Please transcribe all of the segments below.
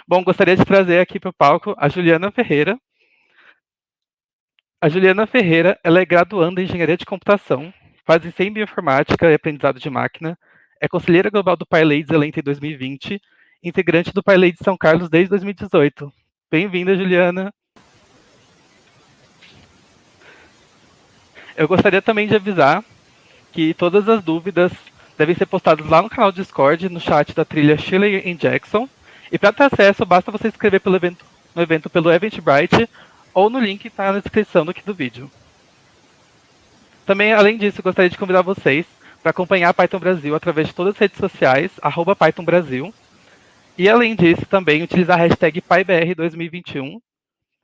Bom, gostaria de trazer aqui para o palco a Juliana Ferreira. A Juliana Ferreira, ela é graduanda em Engenharia de Computação, faz ensino em Bioinformática e Aprendizado de Máquina, é conselheira global do PyLadies Elenta em 2020, integrante do PyLadies São Carlos desde 2018. Bem-vinda, Juliana. Eu gostaria também de avisar que todas as dúvidas devem ser postadas lá no canal do Discord, no chat da trilha Shirley and Jackson. E para ter acesso, basta você escrever no evento pelo Eventbrite ou no link que está na descrição do vídeo. Também, além disso, eu gostaria de convidar vocês para acompanhar a Python Brasil através de todas as redes sociais, @Python Brasil. E, além disso, também utilizar a hashtag PyBR2021.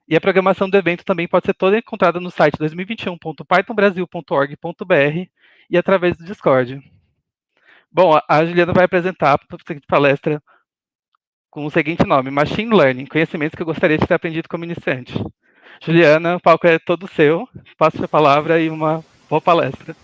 E a programação do evento também pode ser toda encontrada no site 2021.pythonbrasil.org.br e através do Discord. Bom, a Juliana vai apresentar a seguinte palestra com o seguinte nome: Machine Learning, conhecimentos que eu gostaria de ter aprendido como iniciante. Juliana, o palco é todo seu. Passo a palavra e uma boa palestra.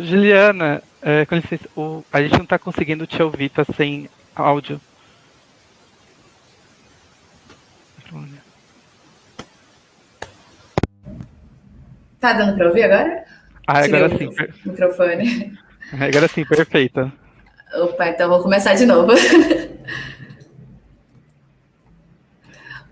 Juliana, com licença, a gente não está conseguindo te ouvir, está sem áudio. Tá dando para ouvir agora? Agora sim. Microfone. Agora sim, perfeita. Opa, então vou começar de novo.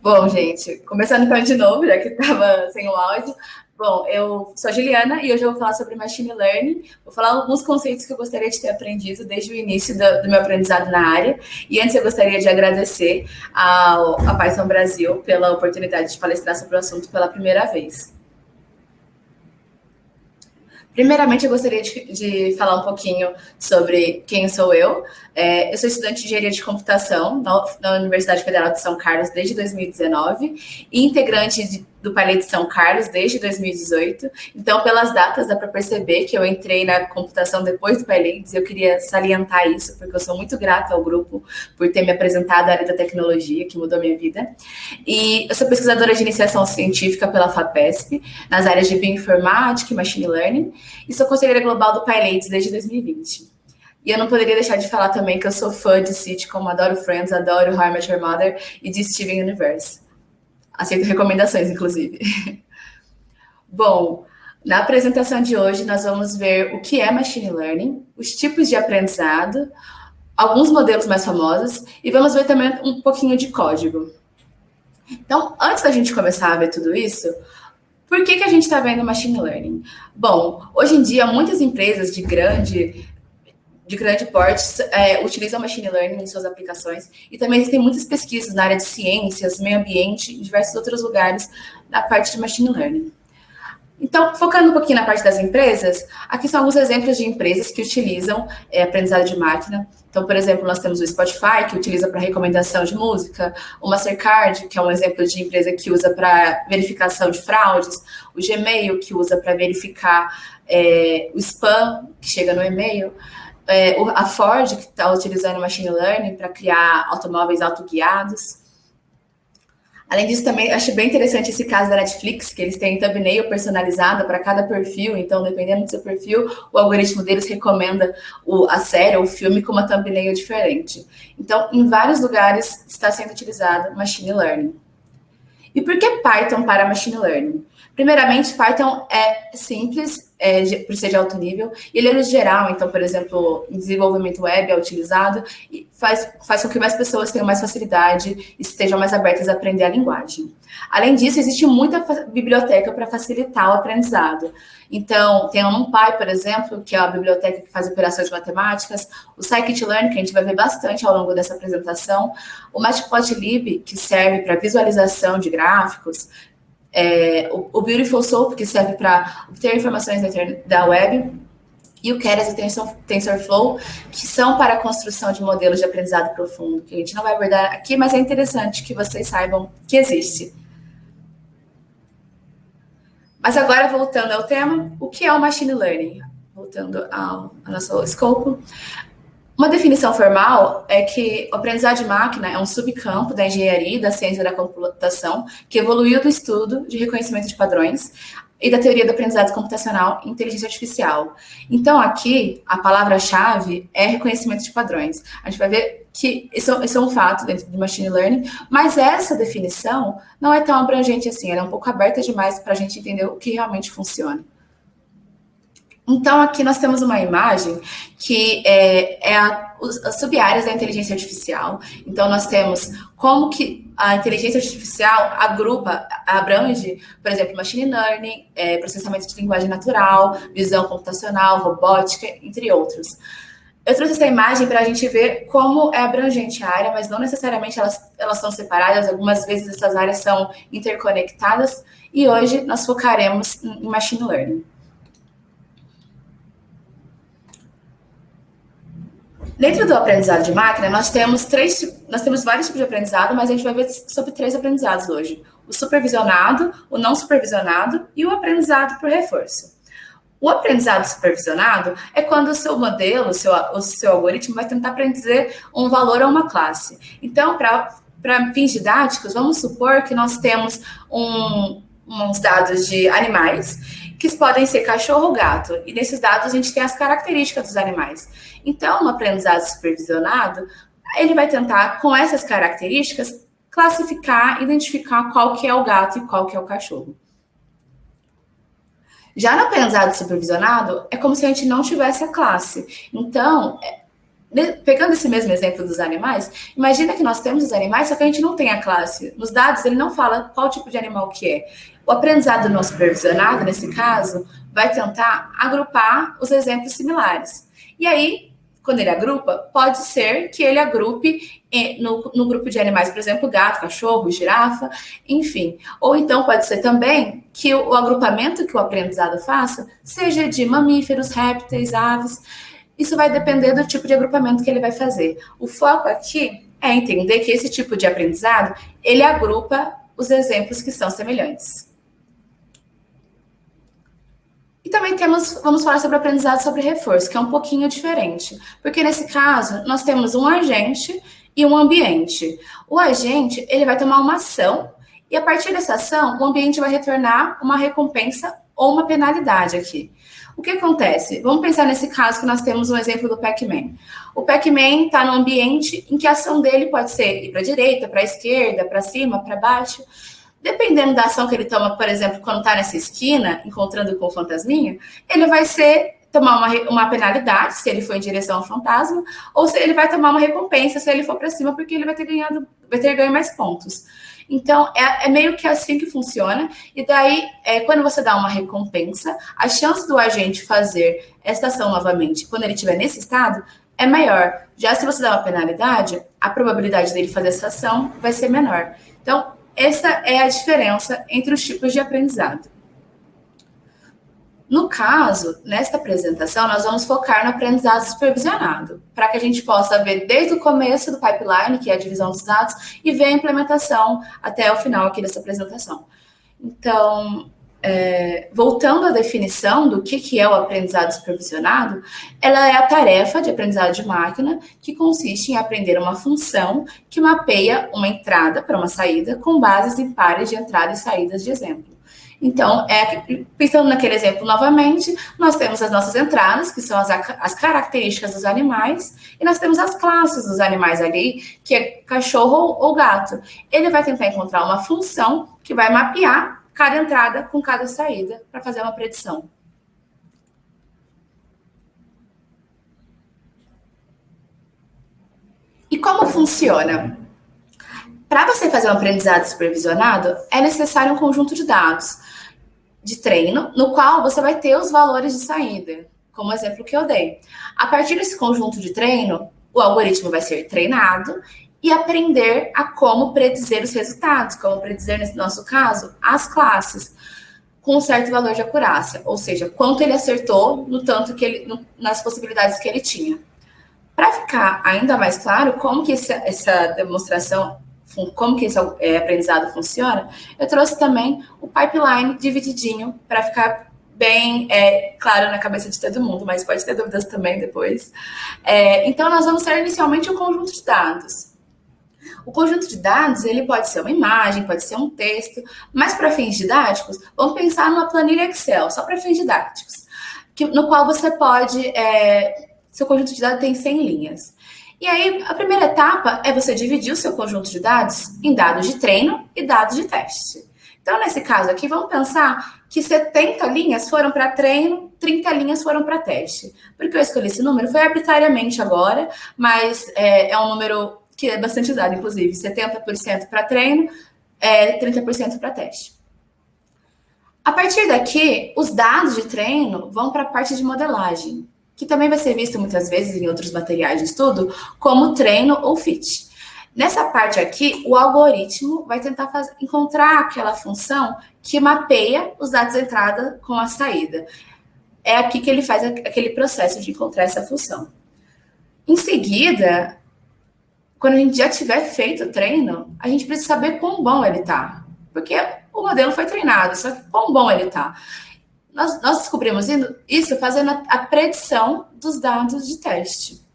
Bom, gente, começando então de novo, já que estava sem o áudio. Bom, eu sou a Juliana e hoje eu vou falar sobre Machine Learning. Vou falar alguns conceitos que eu gostaria de ter aprendido desde o início do meu aprendizado na área. E antes eu gostaria de agradecer a Python Brasil pela oportunidade de palestrar sobre o assunto pela primeira vez. Primeiramente, eu gostaria de falar um pouquinho sobre quem sou eu. Eu sou estudante de engenharia de computação na Universidade Federal de São Carlos desde 2019 e integrante do PyLadies São Carlos desde 2018. Então, pelas datas, dá para perceber que eu entrei na computação depois do PyLadies e eu queria salientar isso, porque eu sou muito grata ao grupo por ter me apresentado a área da tecnologia, que mudou a minha vida. E eu sou pesquisadora de iniciação científica pela FAPESP, nas áreas de bioinformática e machine learning, e sou conselheira global do PyLadies desde 2020. E eu não poderia deixar de falar também que eu sou fã de sitcom, adoro Friends, adoro How I Met Your Mother e de Steven Universe. Aceito recomendações, inclusive. Bom, na apresentação de hoje nós vamos ver o que é Machine Learning, os tipos de aprendizado, alguns modelos mais famosos e vamos ver também um pouquinho de código. Então, antes da gente começar a ver tudo isso, por que a gente está vendo Machine Learning? Bom, hoje em dia muitas empresas de grande porte utilizam Machine Learning em suas aplicações e também existem muitas pesquisas na área de ciências, meio ambiente e diversos outros lugares na parte de Machine Learning. Então, focando um pouquinho na parte das empresas, aqui são alguns exemplos de empresas que utilizam aprendizado de máquina. Então, por exemplo, nós temos o Spotify, que utiliza para recomendação de música, o Mastercard, que é um exemplo de empresa que usa para verificação de fraudes, o Gmail, que usa para verificar o spam que chega no e-mail, a Ford, que está utilizando Machine Learning para criar automóveis autoguiados. Além disso, também acho bem interessante esse caso da Netflix, que eles têm thumbnail personalizada para cada perfil, então, dependendo do seu perfil, o algoritmo deles recomenda a série ou o filme com uma thumbnail diferente. Então, em vários lugares está sendo utilizado Machine Learning. E por que Python para Machine Learning? Primeiramente, Python é simples, por ser de alto nível, e ele é geral, então, por exemplo, em desenvolvimento web é utilizado, e faz com que mais pessoas tenham mais facilidade e estejam mais abertas a aprender a linguagem. Além disso, existe muita biblioteca para facilitar o aprendizado. Então, tem o NumPy, por exemplo, que é a biblioteca que faz operações matemáticas, o Scikit-learn, que a gente vai ver bastante ao longo dessa apresentação, o Matplotlib, que serve para visualização de gráficos, o Beautiful Soup, que serve para obter informações da web, e o Keras e TensorFlow, que são para a construção de modelos de aprendizado profundo, que a gente não vai abordar aqui, mas é interessante que vocês saibam que existe. Mas agora, voltando ao tema, o que é o Machine Learning? Voltando ao nosso escopo. Uma definição formal é que o aprendizado de máquina é um subcampo da engenharia e da ciência da computação que evoluiu do estudo de reconhecimento de padrões e da teoria do aprendizado computacional e inteligência artificial. Então, aqui, a palavra-chave é reconhecimento de padrões. A gente vai ver que isso é um fato dentro do Machine Learning, mas essa definição não é tão abrangente assim, ela é um pouco aberta demais para a gente entender o que realmente funciona. Então, aqui nós temos uma imagem que as sub-áreas da inteligência artificial. Então, nós temos como que a inteligência artificial abrange, por exemplo, machine learning, processamento de linguagem natural, visão computacional, robótica, entre outros. Eu trouxe essa imagem para a gente ver como é abrangente a área, mas não necessariamente elas são separadas. Algumas vezes essas áreas são interconectadas e hoje nós focaremos em machine learning. Dentro do aprendizado de máquina, nós temos vários tipos de aprendizado, mas a gente vai ver sobre 3 aprendizados hoje. O supervisionado, o não supervisionado e o aprendizado por reforço. O aprendizado supervisionado é quando o seu modelo, o seu algoritmo vai tentar aprender um valor a uma classe. Então, para fins didáticos, vamos supor que nós temos uns dados de animais, que podem ser cachorro ou gato. E nesses dados a gente tem as características dos animais. Então, no aprendizado supervisionado, ele vai tentar, com essas características, classificar, identificar qual que é o gato e qual que é o cachorro. Já no aprendizado supervisionado, é como se a gente não tivesse a classe. Então, pegando esse mesmo exemplo dos animais, imagina que nós temos os animais, só que a gente não tem a classe. Nos dados, ele não fala qual tipo de animal que é. O aprendizado não supervisionado, nesse caso, vai tentar agrupar os exemplos similares. E aí, quando ele agrupa, pode ser que ele agrupe no grupo de animais, por exemplo, gato, cachorro, girafa, enfim. Ou então pode ser também que o agrupamento que o aprendizado faça seja de mamíferos, répteis, aves. Isso vai depender do tipo de agrupamento que ele vai fazer. O foco aqui é entender que esse tipo de aprendizado, ele agrupa os exemplos que são semelhantes. E também vamos falar sobre aprendizado sobre reforço, que é um pouquinho diferente. Porque nesse caso, nós temos um agente e um ambiente. O agente, ele vai tomar uma ação, e a partir dessa ação, o ambiente vai retornar uma recompensa ou uma penalidade aqui. O que acontece? Vamos pensar nesse caso que nós temos um exemplo do Pac-Man. O Pac-Man está no ambiente em que a ação dele pode ser ir para a direita, para a esquerda, para cima, para baixo. Dependendo da ação que ele toma, por exemplo, quando está nessa esquina, encontrando com o fantasminha, ele vai tomar uma penalidade, se ele for em direção ao fantasma, ou se ele vai tomar uma recompensa, se ele for para cima, porque ele vai ter ganho mais pontos. Então, é meio que assim que funciona. E daí, quando você dá uma recompensa, a chance do agente fazer essa ação novamente, quando ele estiver nesse estado, é maior. Já se você dá uma penalidade, a probabilidade dele fazer essa ação vai ser menor. Então, essa é a diferença entre os tipos de aprendizado. No caso, nesta apresentação, nós vamos focar no aprendizado supervisionado, para que a gente possa ver desde o começo do pipeline, que é a divisão dos dados, e ver a implementação até o final aqui dessa apresentação. Então, voltando à definição do que é o aprendizado supervisionado, ela é a tarefa de aprendizado de máquina que consiste em aprender uma função que mapeia uma entrada para uma saída com bases em pares de entrada e saídas de exemplo. Então, pensando naquele exemplo novamente, nós temos as nossas entradas, que são as características dos animais, e nós temos as classes dos animais ali, que é cachorro ou gato. Ele vai tentar encontrar uma função que vai mapear cada entrada com cada saída para fazer uma predição. E como funciona? Para você fazer um aprendizado supervisionado, é necessário um conjunto de dados de treino, no qual você vai ter os valores de saída, como o exemplo que eu dei. A partir desse conjunto de treino, o algoritmo vai ser treinado e aprender a como predizer os resultados, como predizer, nesse nosso caso, as classes, com um certo valor de acurácia, ou seja, quanto ele acertou no tanto que ele, nas possibilidades que ele tinha. Para ficar ainda mais claro como que essa demonstração, como que esse aprendizado funciona, eu trouxe também o pipeline divididinho para ficar bem claro na cabeça de todo mundo, mas pode ter dúvidas também depois. Então, nós vamos ter inicialmente um conjunto de dados. O conjunto de dados, ele pode ser uma imagem, pode ser um texto, mas para fins didáticos, vamos pensar numa planilha Excel, só para fins didáticos, no qual você pode... seu conjunto de dados tem 100 linhas. E aí, a primeira etapa é você dividir o seu conjunto de dados em dados de treino e dados de teste. Então, nesse caso aqui, vamos pensar que 70 linhas foram para treino, 30 linhas foram para teste. Por que eu escolhi esse número? Foi arbitrariamente agora, mas é um número que é bastante usado, inclusive. 70% para treino, 30% para teste. A partir daqui, os dados de treino vão para a parte de modelagem, que também vai ser visto muitas vezes em outros materiais de estudo, como treino ou fit. Nessa parte aqui, o algoritmo vai tentar encontrar aquela função que mapeia os dados de entrada com a saída. É aqui que ele faz aquele processo de encontrar essa função. Em seguida, quando a gente já tiver feito o treino, a gente precisa saber quão bom ele está. Porque o modelo foi treinado, só que quão bom ele está. Nós descobrimos isso fazendo a predição dos dados de teste.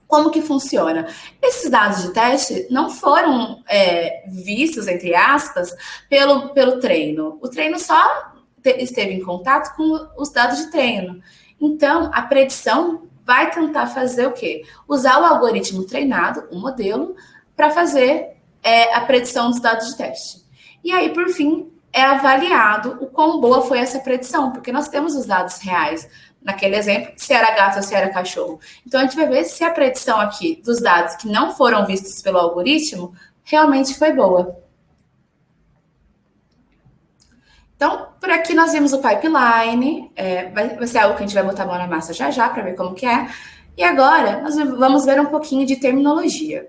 Como que funciona? Esses dados de teste não foram vistos, entre aspas, pelo treino. O treino só esteve em contato com os dados de treino. Então, a predição vai tentar fazer o quê? Usar o algoritmo treinado, o modelo, para fazer a predição dos dados de teste. E aí, por fim, é avaliado o quão boa foi essa predição, porque nós temos os dados reais. Naquele exemplo, se era gato ou se era cachorro. Então, a gente vai ver se a predição aqui dos dados que não foram vistos pelo algoritmo realmente foi boa. Então, por aqui nós vimos o pipeline. Vai ser algo que a gente vai botar a mão na massa já para ver como que é. E agora, nós vamos ver um pouquinho de terminologia.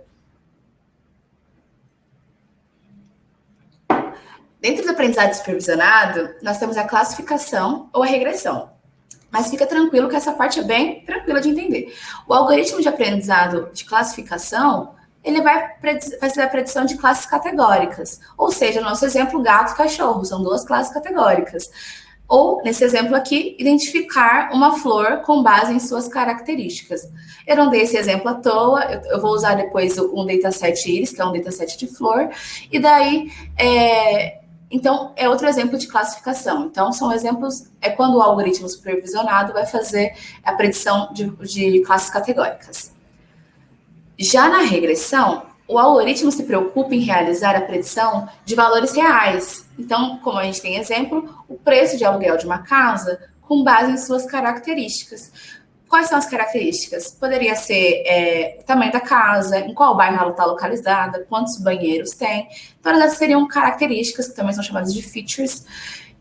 Dentro do aprendizado supervisionado, nós temos a classificação ou a regressão. Mas fica tranquilo que essa parte é bem tranquila de entender. O algoritmo de aprendizado de classificação, ele vai fazer a predição de classes categóricas. Ou seja, no nosso exemplo, gato e cachorro, são duas classes categóricas. Ou, nesse exemplo aqui, identificar uma flor com base em suas características. Eu não dei esse exemplo à toa, eu vou usar depois um dataset íris, que é um dataset de flor, e daí... Então, é outro exemplo de classificação. Então, são exemplos, quando o algoritmo supervisionado vai fazer a predição de classes categóricas. Já na regressão, o algoritmo se preocupa em realizar a predição de valores reais. Então, como a gente tem exemplo, o preço de aluguel de uma casa com base em suas características. Quais são as características? Poderia ser o tamanho da casa, em qual bairro ela está localizada, quantos banheiros tem. Todas essas seriam características, que também são chamadas de features.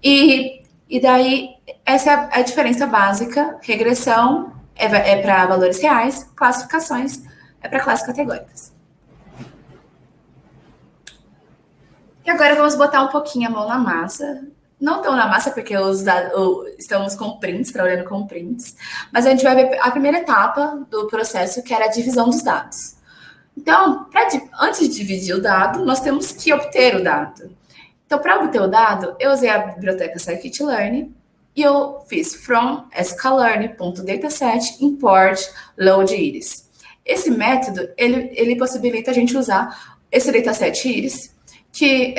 E daí, essa é a diferença básica. Regressão é para valores reais, classificações é para classes categóricas. E agora vamos botar um pouquinho a mão na massa. Não tão na massa, porque estamos com prints, trabalhando com prints, mas a gente vai ver a primeira etapa do processo, que era a divisão dos dados. Então, antes de dividir o dado, nós temos que obter o dado. Então, para obter o dado, eu usei a biblioteca scikit-learn e eu fiz from sklearn.dataset import load iris. Esse método, ele possibilita a gente usar esse dataset iris, que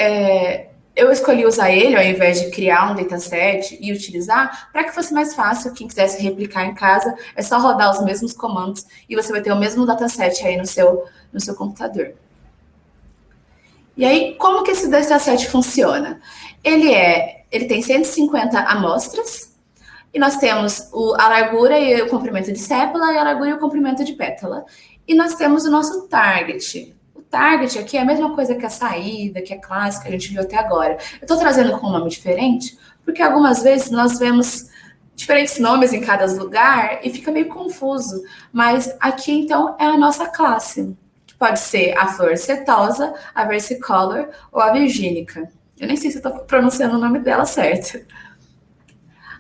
eu escolhi usar ele ao invés de criar um dataset e utilizar para que fosse mais fácil. Quem quisesse replicar em casa, é só rodar os mesmos comandos e você vai ter o mesmo dataset aí no seu computador. E aí, como que esse dataset funciona? Ele tem 150 amostras, e nós temos a largura e o comprimento de sépala, e a largura e o comprimento de pétala. E nós temos o nosso target. O target aqui é a mesma coisa que a saída, que a classe que a gente viu até agora. Eu estou trazendo com um nome diferente, porque algumas vezes nós vemos diferentes nomes em cada lugar e fica meio confuso. Mas aqui, então, é a nossa classe, que pode ser a flor setosa, a versicolor ou a virgínica. Eu nem sei se eu estou pronunciando o nome dela certo.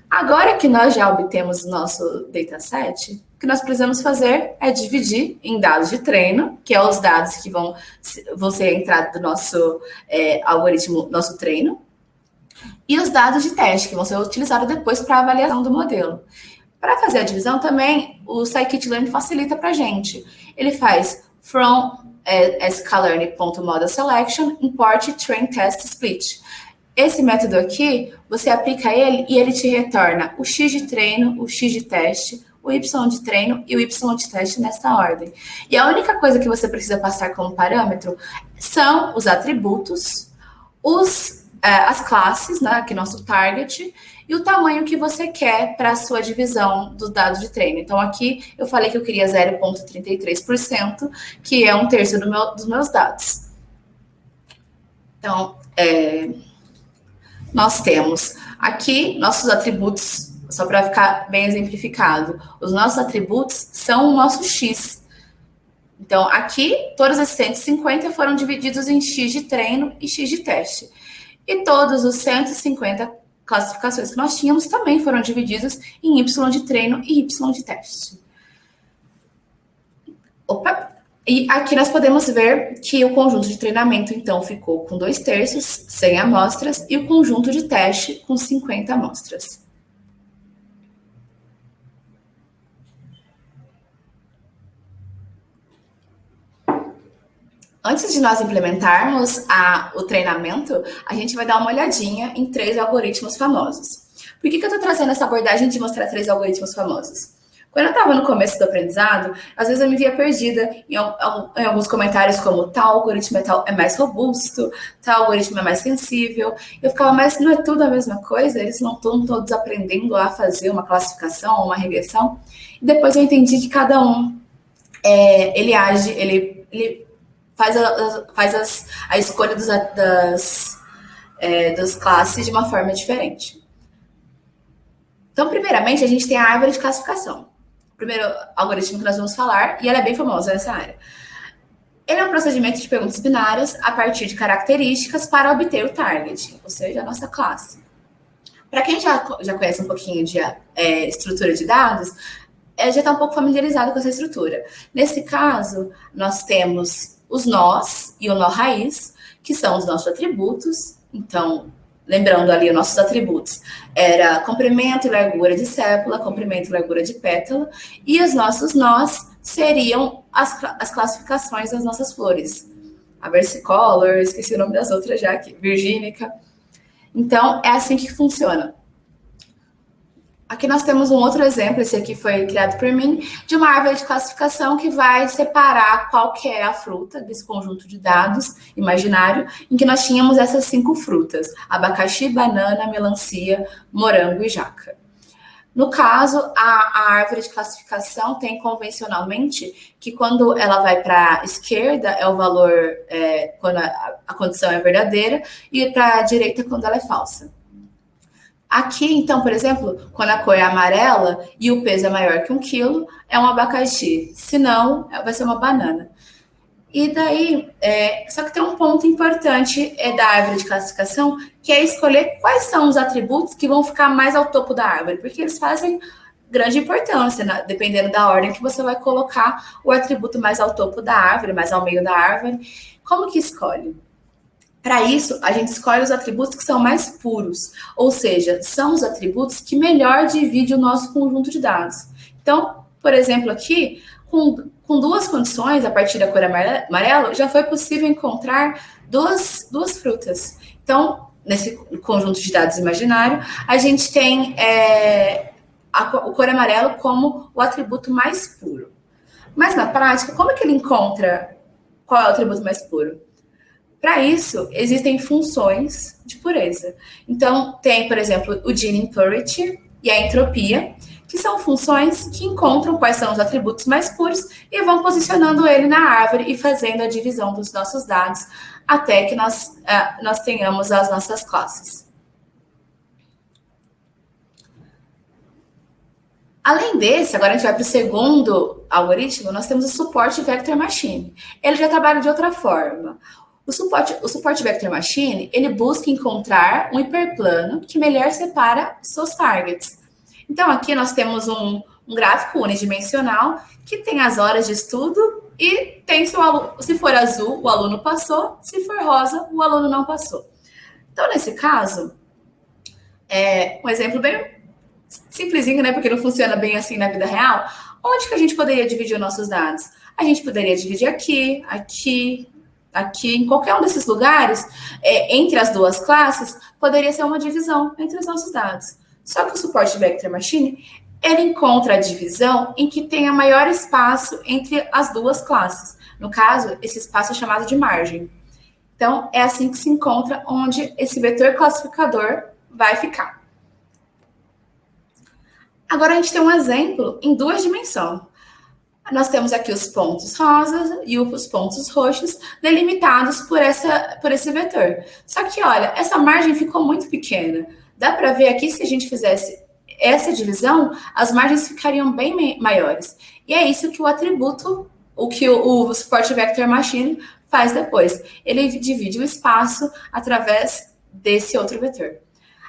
Agora que nós já obtemos o nosso dataset, o que nós precisamos fazer é dividir em dados de treino, que é os dados que vão ser a entrada do nosso algoritmo, nosso treino, e os dados de teste, que vão ser utilizados depois para a avaliação do modelo. Para fazer a divisão também, o scikit-learn facilita para a gente. Ele faz from sklearn.model_selection import train test split. Esse método aqui, você aplica ele e ele te retorna o X de treino, o X de teste, o Y de treino e o Y de teste nessa ordem. E a única coisa que você precisa passar como parâmetro são os atributos, as classes, né, aqui nosso target, e o tamanho que você quer para a sua divisão dos dados de treino. Então, aqui eu falei que eu queria 0,33%, que é 1/3 dos meus dados. Então, nós temos aqui nossos atributos, só para ficar bem exemplificado, os nossos atributos são o nosso X. Então, aqui, todos esses 150 foram divididos em X de treino e X de teste. E todos os 150 classificações que nós tínhamos também foram divididos em Y de treino e Y de teste. E aqui nós podemos ver que o conjunto de treinamento, então, ficou com 2/3, 100 amostras, e o conjunto de teste com 50 amostras. Antes de nós implementarmos o treinamento, a gente vai dar uma olhadinha em 3 algoritmos famosos. Por que eu estou trazendo essa abordagem de mostrar 3 algoritmos famosos? Quando eu estava no começo do aprendizado, às vezes eu me via perdida em alguns comentários como tal algoritmo é mais robusto, tal algoritmo é mais sensível. Eu ficava, mas não é tudo a mesma coisa? Eles não estão todos aprendendo a fazer uma classificação ou uma regressão? E depois eu entendi que cada um, ele faz a escolha das classes de uma forma diferente. Então, primeiramente, a gente tem a árvore de classificação. O primeiro algoritmo que nós vamos falar, e ela é bem famosa nessa área. Ele é um procedimento de perguntas binárias a partir de características para obter o target, ou seja, a nossa classe. Para quem já conhece um pouquinho de estrutura de dados, já está um pouco familiarizado com essa estrutura. Nesse caso, nós temos os nós e o nó raiz, que são os nossos atributos. Então, lembrando ali os nossos atributos, era comprimento e largura de sépala, comprimento e largura de pétala, e os nossos nós seriam as classificações das nossas flores. A versicolor, esqueci o nome das outras já aqui, virgínica. Então, é assim que funciona. Aqui nós temos um outro exemplo, esse aqui foi criado por mim, de uma árvore de classificação que vai separar qual que é a fruta desse conjunto de dados imaginário, em que nós tínhamos essas 5 frutas: abacaxi, banana, melancia, morango e jaca. No caso, a árvore de classificação tem convencionalmente que quando ela vai para a esquerda é o valor quando a condição é verdadeira, e para a direita quando ela é falsa. Aqui, então, por exemplo, quando a cor é amarela e o peso é maior que 1 quilo, é um abacaxi. Se não, vai ser uma banana. E daí, só que tem um ponto importante da árvore de classificação, que é escolher quais são os atributos que vão ficar mais ao topo da árvore, porque eles fazem grande importância, né? Dependendo da ordem que você vai colocar o atributo mais ao topo da árvore, mais ao meio da árvore. Como que escolhe? Para isso, a gente escolhe os atributos que são mais puros, ou seja, são os atributos que melhor dividem o nosso conjunto de dados. Então, por exemplo, aqui, com 2 condições, a partir da cor amarelo, já foi possível encontrar duas frutas. Então, nesse conjunto de dados imaginário, a gente tem o cor amarelo como o atributo mais puro. Mas, na prática, como é que ele encontra qual é o atributo mais puro? Para isso, existem funções de pureza. Então, tem, por exemplo, o Gene Impurity e a entropia, que são funções que encontram quais são os atributos mais puros e vão posicionando ele na árvore e fazendo a divisão dos nossos dados até que nós tenhamos as nossas classes. Além desse, agora a gente vai para o segundo algoritmo, nós temos o Support Vector Machine. Ele já trabalha de outra forma. O Support Vector Machine, ele busca encontrar um hiperplano que melhor separa seus targets. Então, aqui nós temos um gráfico unidimensional que tem as horas de estudo e tem se for azul, o aluno passou, se for rosa, o aluno não passou. Então, nesse caso, um exemplo bem simplesinho, né? Porque não funciona bem assim na vida real. Onde que a gente poderia dividir os nossos dados? A gente poderia dividir aqui, aqui, aqui, em qualquer um desses lugares, entre as duas classes, poderia ser uma divisão entre os nossos dados. Só que o Support Vector Machine, ele encontra a divisão em que tenha maior espaço entre as duas classes. No caso, esse espaço é chamado de margem. Então, é assim que se encontra onde esse vetor classificador vai ficar. Agora a gente tem um exemplo em 2 dimensões. Nós temos aqui os pontos rosas e os pontos roxos delimitados por esse vetor. Só que, olha, essa margem ficou muito pequena. Dá para ver aqui, se a gente fizesse essa divisão, as margens ficariam bem maiores. E é isso que o atributo, o que o Support Vector Machine faz depois. Ele divide o espaço através desse outro vetor.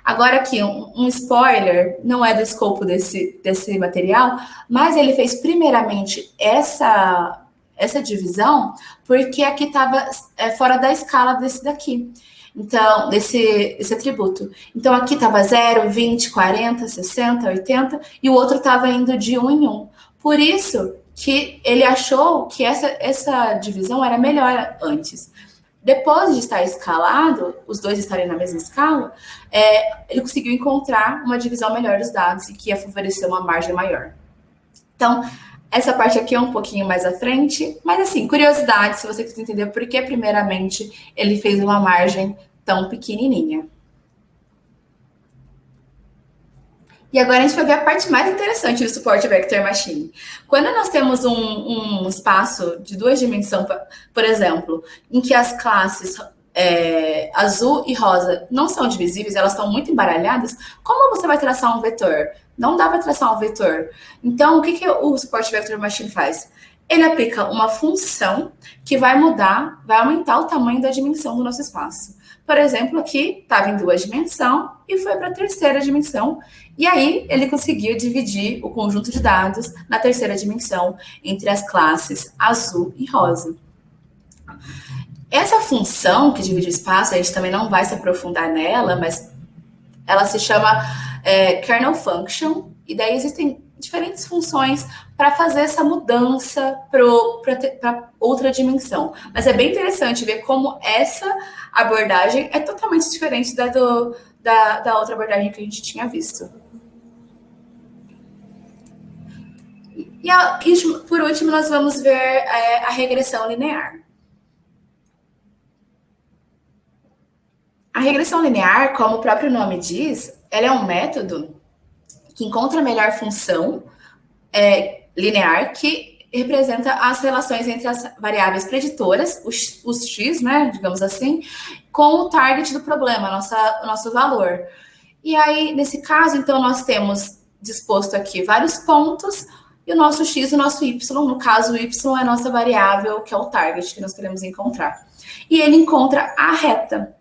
Agora aqui, um spoiler, não é do escopo desse material, mas ele fez primeiramente essa divisão, porque aqui estava fora da escala desse daqui. Então, desse atributo. Então, aqui estava 0, 20, 40, 60, 80, e o outro estava indo de 1 em 1. Por isso que ele achou que essa divisão era melhor antes. Depois de estar escalado, os dois estarem na mesma escala, ele conseguiu encontrar uma divisão melhor dos dados e que ia favorecer uma margem maior. Então, essa parte aqui é um pouquinho mais à frente, mas assim, curiosidade, se você quiser entender por que, primeiramente, ele fez uma margem tão pequenininha. E agora a gente vai ver a parte mais interessante do Support Vector Machine. Quando nós temos um espaço de 2 dimensões, por exemplo, em que as classes azul e rosa não são divisíveis, elas estão muito embaralhadas, como você vai traçar um vetor? Não dá para traçar um vetor. Então, o que o Support Vector Machine faz? Ele aplica uma função que vai aumentar o tamanho da dimensão do nosso espaço. Por exemplo, aqui estava em 2 dimensões e foi para a 3ª dimensão. E aí ele conseguiu dividir o conjunto de dados na 3ª dimensão entre as classes azul e rosa. Essa função que divide o espaço, a gente também não vai se aprofundar nela, mas ela se chama kernel function, e daí existem diferentes funções para fazer essa mudança para outra dimensão. Mas é bem interessante ver como essa abordagem é totalmente diferente da outra abordagem que a gente tinha visto. E por último, nós vamos ver a regressão linear. A regressão linear, como o próprio nome diz, ela é um método que encontra a melhor função linear que representa as relações entre as variáveis preditoras, os x, né, digamos assim, com o target do problema, o nosso valor. E aí, nesse caso, então, nós temos disposto aqui vários pontos e o nosso x e o nosso y. No caso, o y é a nossa variável, que é o target que nós queremos encontrar. E ele encontra a reta.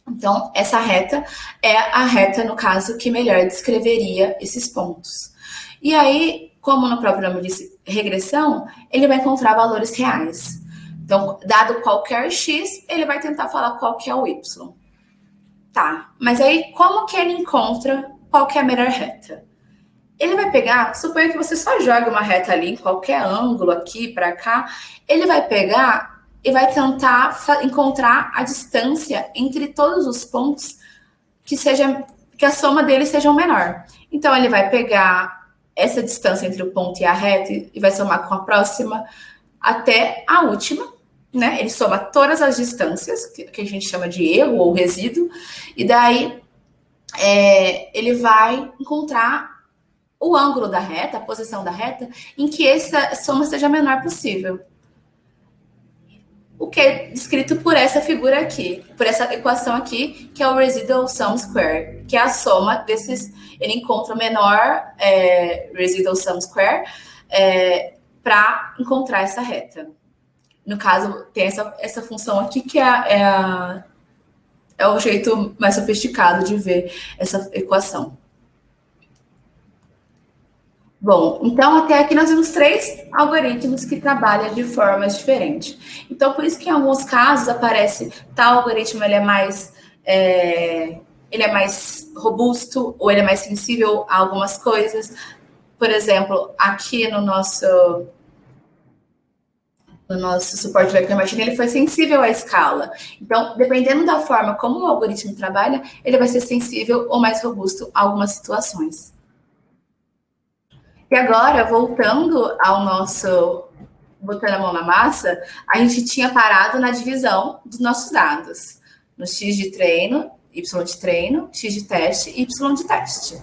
Então, essa reta é a reta, no caso, que melhor descreveria esses pontos. E aí, como no próprio nome disse, regressão, ele vai encontrar valores reais. Então, dado qualquer x, ele vai tentar falar qual que é o y. Tá, mas aí como que ele encontra qual que é a melhor reta? Ele vai pegar, suponha que você só joga uma reta ali em qualquer ângulo, aqui para cá, ele vai pegar e vai tentar encontrar a distância entre todos os pontos que a soma deles seja menor. Então, ele vai pegar essa distância entre o ponto e a reta e vai somar com a próxima até a última. né? Ele soma todas as distâncias, que a gente chama de erro ou resíduo, e daí ele vai encontrar o ângulo da reta, a posição da reta, em que essa soma seja a menor possível. O que é descrito por essa figura aqui, por essa equação aqui, que é o residual sum square, que é a soma desses. Ele encontra o menor residual sum square para encontrar essa reta. No caso, tem essa função aqui que é o jeito mais sofisticado de ver essa equação. Bom, então até aqui nós temos 3 algoritmos que trabalham de formas diferentes. Então, por isso que em alguns casos aparece tal algoritmo, ele é mais robusto ou ele é mais sensível a algumas coisas. Por exemplo, aqui no nosso suporte vector machine, ele foi sensível à escala. Então, dependendo da forma como o algoritmo trabalha, ele vai ser sensível ou mais robusto a algumas situações. E agora, voltando ao nosso botando a mão na massa, a gente tinha parado na divisão dos nossos dados. No X de treino, Y de treino, X de teste e Y de teste.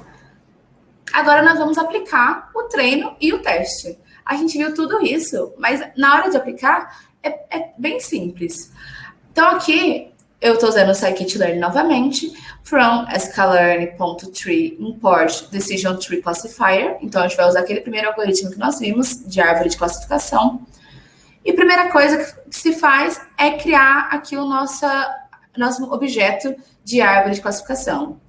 Agora nós vamos aplicar o treino e o teste. A gente viu tudo isso, mas na hora de aplicar é bem simples. Então aqui eu estou usando o scikit-learn novamente, from sklearn.tree import decision tree classifier. Então a gente vai usar aquele primeiro algoritmo que nós vimos de árvore de classificação. E a primeira coisa que se faz é criar aqui o nosso objeto de árvore de classificação.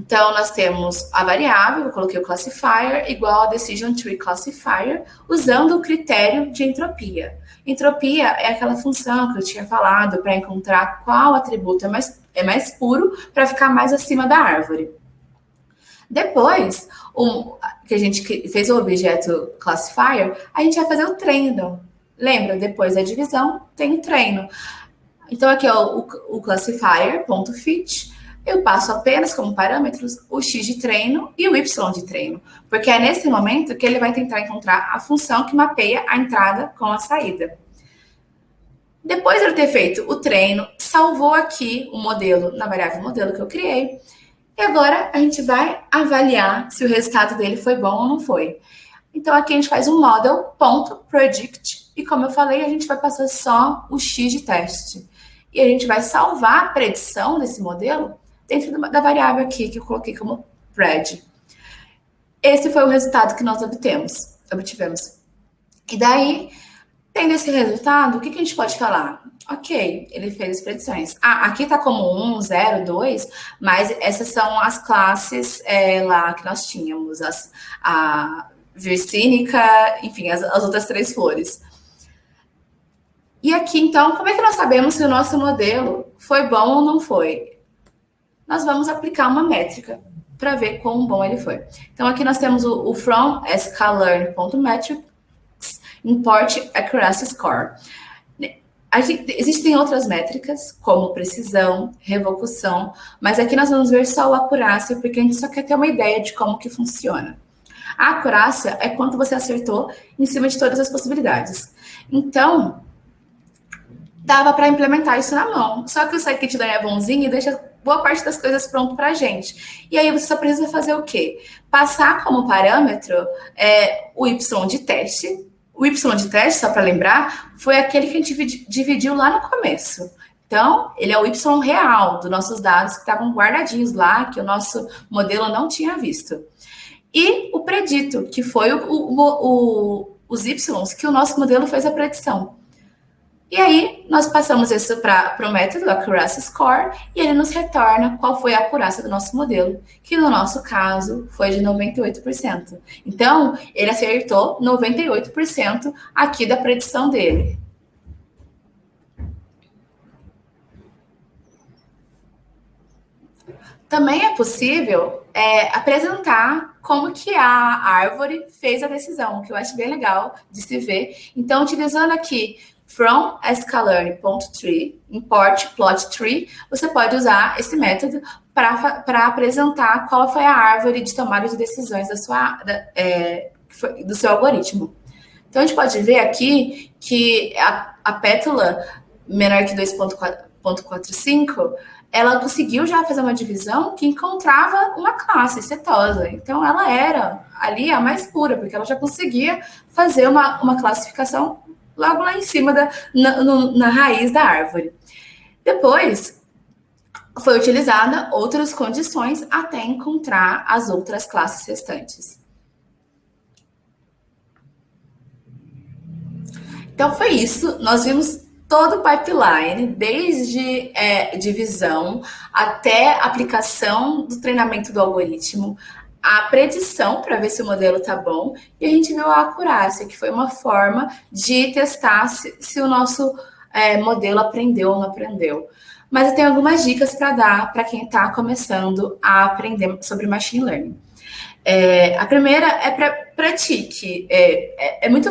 Então, nós temos a variável, eu coloquei o classifier, igual a decision tree classifier, usando o critério de entropia. Entropia é aquela função que eu tinha falado para encontrar qual atributo é mais puro para ficar mais acima da árvore. Depois que a gente fez o objeto classifier, a gente vai fazer o treino. Lembra? Depois da divisão, tem o treino. Então, aqui é o classifier.fit. Eu passo apenas como parâmetros o x de treino e o y de treino, porque é nesse momento que ele vai tentar encontrar a função que mapeia a entrada com a saída. Depois de eu ter feito o treino, salvou aqui o modelo, na variável modelo que eu criei, e agora a gente vai avaliar se o resultado dele foi bom ou não foi. Então aqui a gente faz um model.predict, e como eu falei, a gente vai passar só o x de teste. E a gente vai salvar a predição desse modelo dentro da variável aqui que eu coloquei como pred. Esse foi o resultado que nós obtivemos. E daí, tendo esse resultado, o que a gente pode falar? Ok, ele fez as predições. Aqui está como 1, 0, 2, mas essas são as classes lá que nós tínhamos, a vircínica, enfim, as outras 3 flores. E aqui, então, como é que nós sabemos se o nosso modelo foi bom ou não foi? Nós vamos aplicar uma métrica para ver quão bom ele foi. Então, aqui nós temos o from sklearn.metrics import accuracy score. Existem outras métricas, como precisão, revocução, mas aqui nós vamos ver só o acurácia, porque a gente só quer ter uma ideia de como que funciona. A acurácia é quanto você acertou em cima de todas as possibilidades. Então, dava para implementar isso na mão. Só que o scikit-learn é bonzinho e deixa boa parte das coisas pronto para a gente. E aí você só precisa fazer o quê? Passar como parâmetro o y de teste. O y de teste, só para lembrar, foi aquele que a gente dividiu lá no começo. Então, ele é o y real dos nossos dados que estavam guardadinhos lá, que o nosso modelo não tinha visto. E o predito, que foi os y que o nosso modelo fez a predição. E aí, nós passamos isso para o método accuracy score e ele nos retorna qual foi a acurácia do nosso modelo, que no nosso caso foi de 98%. Então, ele acertou 98% aqui da predição dele. Também é possível apresentar como que a árvore fez a decisão, que eu acho bem legal de se ver. Então, utilizando aqui from sklearn.tree, import plot tree, você pode usar esse método para apresentar qual foi a árvore de tomada de decisões do seu algoritmo. Então, a gente pode ver aqui que a pétala menor que 2,45, ela conseguiu já fazer uma divisão que encontrava uma classe setosa. Então, ela era ali a mais pura, porque ela já conseguia fazer uma classificação logo lá em cima, na raiz da árvore. Depois, foi utilizada outras condições até encontrar as outras classes restantes. Então, foi isso. Nós vimos todo o pipeline, desde divisão até aplicação do treinamento do algoritmo, a predição para ver se o modelo está bom, e a gente viu a acurácia, que foi uma forma de testar se o nosso modelo aprendeu ou não aprendeu. Mas eu tenho algumas dicas para dar para quem está começando a aprender sobre machine learning. A primeira é pratique. É muito.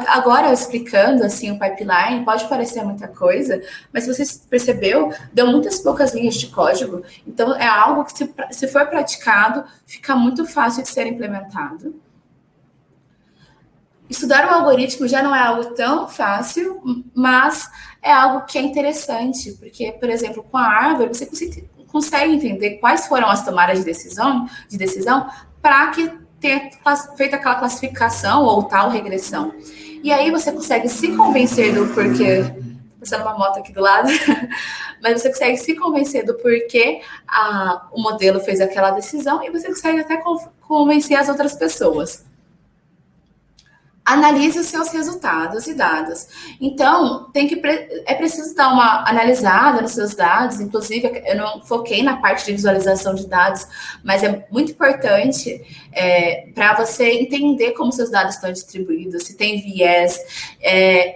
Agora, explicando assim, o pipeline, pode parecer muita coisa, mas se você percebeu, deu muitas poucas linhas de código. Então, é algo que, se for praticado, fica muito fácil de ser implementado. Estudar o algoritmo já não é algo tão fácil, mas é algo que é interessante, porque, por exemplo, com a árvore, você consegue entender quais foram as tomadas de decisão para que tenha feito aquela classificação ou tal regressão. E aí você consegue se convencer do porquê. Passando uma moto aqui do lado, mas você consegue se convencer do porquê o modelo fez aquela decisão e você consegue até convencer as outras pessoas. Analise os seus resultados e dados. Então, é preciso dar uma analisada nos seus dados. Inclusive, eu não foquei na parte de visualização de dados, mas é muito importante para você entender como seus dados estão distribuídos, se tem viés,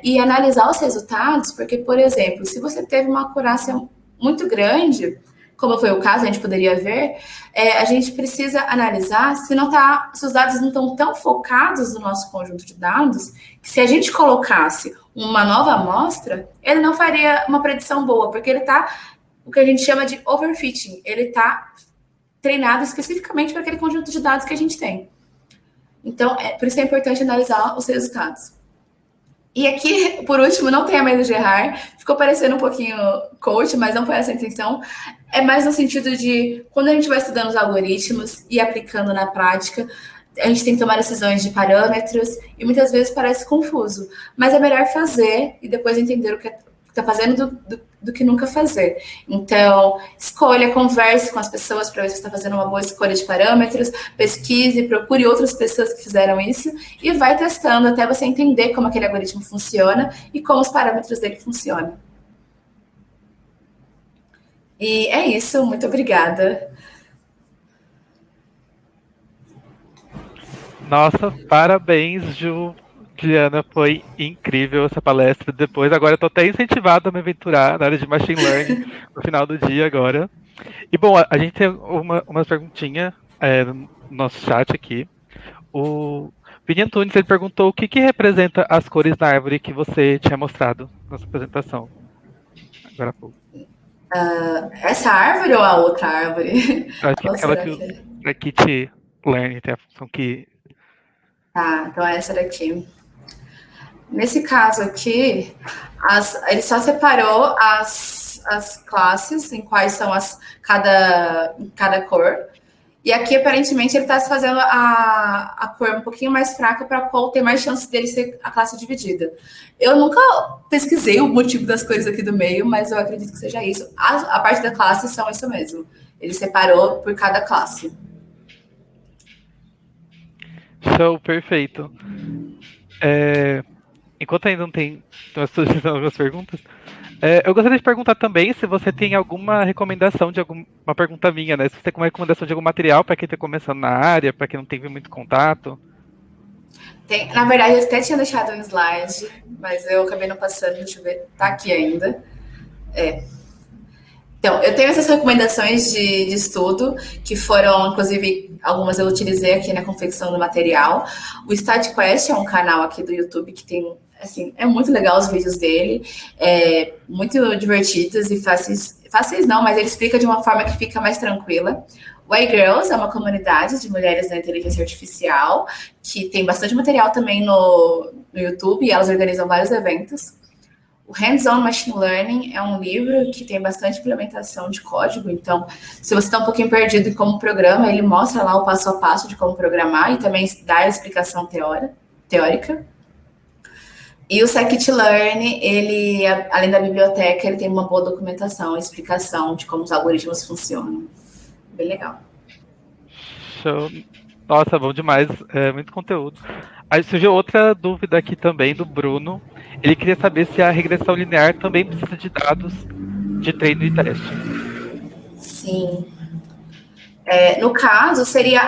e analisar os resultados, porque, por exemplo, se você teve uma acurácia muito grande, como foi o caso, a gente poderia ver, a gente precisa analisar se os dados não estão tão focados no nosso conjunto de dados, que se a gente colocasse uma nova amostra, ele não faria uma predição boa, porque ele está, o que a gente chama de overfitting, ele está treinado especificamente para aquele conjunto de dados que a gente tem. Então, por isso é importante analisar os resultados. E aqui, por último, não tenha medo de errar. Ficou parecendo um pouquinho coach, mas não foi essa a intenção. É mais no sentido de, quando a gente vai estudando os algoritmos e aplicando na prática, a gente tem que tomar decisões de parâmetros e muitas vezes parece confuso. Mas é melhor fazer e depois entender o que está fazendo do que nunca fazer. Então, escolha, converse com as pessoas para ver se você está fazendo uma boa escolha de parâmetros, pesquise, procure outras pessoas que fizeram isso e vai testando até você entender como aquele algoritmo funciona e como os parâmetros dele funcionam. E é isso, muito obrigada. Nossa, parabéns, Juliana, foi incrível essa palestra. Depois, agora eu tô até incentivado a me aventurar na área de Machine Learning no final do dia agora. E bom, a gente tem uma perguntinha no nosso chat aqui. O Vini Antunes, ele perguntou o que representa as cores na árvore que você tinha mostrado na sua apresentação. Agora há pouco. Essa árvore ou a outra árvore? Acho que é aquela que é Kit Learning tem a função que... Tá, então é essa daqui. Nesse caso aqui, ele só separou as classes, em quais são cada cor. E aqui, aparentemente, ele está fazendo a cor um pouquinho mais fraca para qual tem mais chance dele ser a classe dividida. Eu nunca pesquisei o motivo das cores aqui do meio, mas eu acredito que seja isso. A parte da classe são isso mesmo. Ele separou por cada classe. Show, perfeito. Enquanto ainda não tem algumas perguntas, eu gostaria de perguntar também se você tem alguma recomendação de uma pergunta minha, né? Se você tem uma recomendação de algum material para quem está começando na área, para quem não teve muito contato. Na verdade, eu até tinha deixado um slide, mas eu acabei não passando, deixa eu ver, tá aqui ainda. Então, eu tenho essas recomendações de estudo, que foram, inclusive, algumas eu utilizei aqui na confecção do material. O StatQuest é um canal aqui do YouTube que tem, assim, é muito legal os vídeos dele, muito divertidos e fáceis não, mas ele explica de uma forma que fica mais tranquila. O iGirls é uma comunidade de mulheres na inteligência artificial, que tem bastante material também no YouTube, e elas organizam vários eventos. O Hands-on Machine Learning é um livro que tem bastante implementação de código, então, se você está um pouquinho perdido em como programa, ele mostra lá o passo a passo de como programar e também dá a explicação teórica. E o Scikit-Learn, ele, além da biblioteca, ele tem uma boa documentação e explicação de como os algoritmos funcionam. Bem legal. Show. Nossa, bom demais. É muito conteúdo. Aí surgiu outra dúvida aqui também do Bruno. Ele queria saber se a regressão linear também precisa de dados de treino e teste. Sim. No caso, seria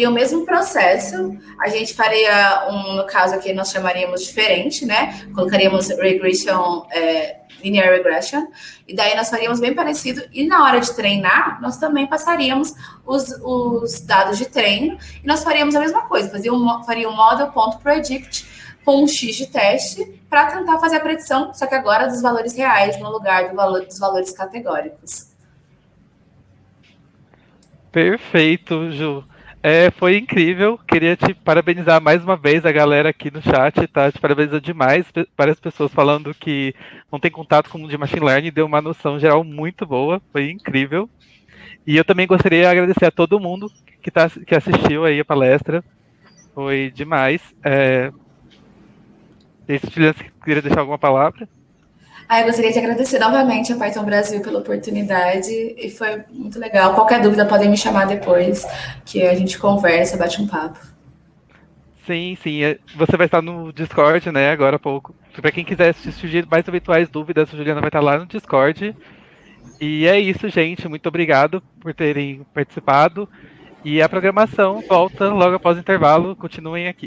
o mesmo processo. A gente faria no caso aqui nós chamaríamos diferente, né? Colocaríamos linear regression, e daí nós faríamos bem parecido, e na hora de treinar, nós também passaríamos os dados de treino, e nós faríamos a mesma coisa, faria um model.predict com um X de teste, para tentar fazer a predição, só que agora dos valores reais, no lugar dos valores categóricos. Perfeito, Ju. Foi incrível. Queria te parabenizar mais uma vez, a galera aqui no chat, tá? Te parabenizando demais. Várias pessoas falando que não tem contato com o mundo de Machine Learning, deu uma noção geral muito boa. Foi incrível. E eu também gostaria de agradecer a todo mundo que assistiu aí a palestra. Foi demais. Se você queria deixar alguma palavra? Eu gostaria de agradecer novamente a Python Brasil pela oportunidade, e foi muito legal. Qualquer dúvida podem me chamar depois, que a gente conversa, bate um papo. Sim, sim. Você vai estar no Discord, né, agora há pouco. Para quem quiser surgir mais eventuais dúvidas, a Juliana vai estar lá no Discord. E é isso, gente. Muito obrigado por terem participado. E a programação volta logo após o intervalo. Continuem aqui.